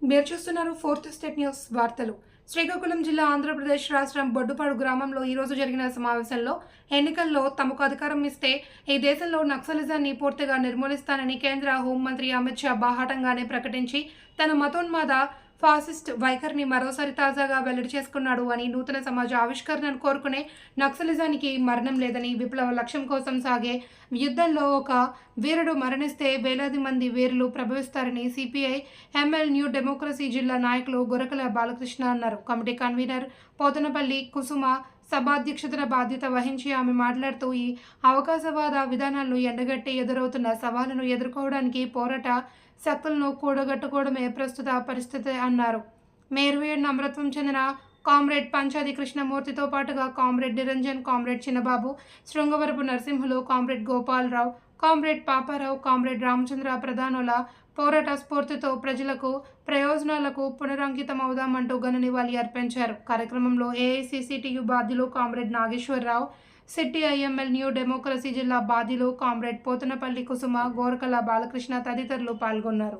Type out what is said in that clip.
మీరు చూస్తున్నారు fourth state news వార్తలు. శ్రీకాకుళం జిల్లా ఆంధ్రప్రదేశ్ రాష్ట్రం బొడ్డుపాడు గ్రామంలో ఈరోజు జరిగిన సమావేశంలో ఎన్నికల్లో తమకు అధికారం ఇస్తే ఈ దేశంలో నక్సలిజాన్ని పూర్తిగా నిర్మూలిస్తానని కేంద్ర హోంమంత్రి అమిత్ షా బాహాటంగానే ప్రకటించి తన మతోన్మాద ఫాసిస్ట్ వైఖరిని మరోసారి తాజాగా వెల్లడి చేసుకున్నాడు అని నూతన సమాజ ఆవిష్కరణను కోరుకునే నక్సలిజానికి మరణం లేదని విప్లవ లక్ష్యం కోసం సాగే యుద్ధంలో ఒక వీరుడు మరణిస్తే వేలాది మంది వీరులు ప్రభవిస్తారని సిపిఐ ఎంఎల్ న్యూ డెమోక్రసీ జిల్లా నాయకులు గొరకల బాలకృష్ణ అన్నారు. కమిటీ కన్వీనర్ పోతనపల్లి కుసుమ సభాధ్యక్షతన బాధ్యత వహించి ఆమె మాట్లాడుతూ ఈ అవకాశవాద విధానాలను ఎండగట్టి ఎదురవుతున్న సవాళ్లను ఎదుర్కోవడానికి పోరాట శక్తులను కూడగట్టుకోవడమే ప్రస్తుత పరిస్థితి అన్నారు. మేరువేడ్ అమరత్వం చెందిన కామ్రేడ్ పంచాది కృష్ణమూర్తితో పాటుగా comrade Niranjan, comrade Chinnababu, Srungavarapu Narasimhulu, comrade Gopalarao, comrade Paparao, comrade Ramachandra ప్రధానుల పోరాట స్ఫూర్తితో ప్రజలకు ప్రయోజనాలకు పునరంకితమవుదామంటూ ఘన నివాళి అర్పించారు. కార్యక్రమంలో ఏఐసిసిటియు బాధ్యులు కామ్రేడ్ నాగేశ్వరరావు, సిటిఐఎంఎల్ న్యూ డెమోక్రసీ జిల్లా బాధ్యులు కామ్రేడ్ పోతనపల్లి కుసుమ, గోరకల బాలకృష్ణ తదితరులు పాల్గొన్నారు.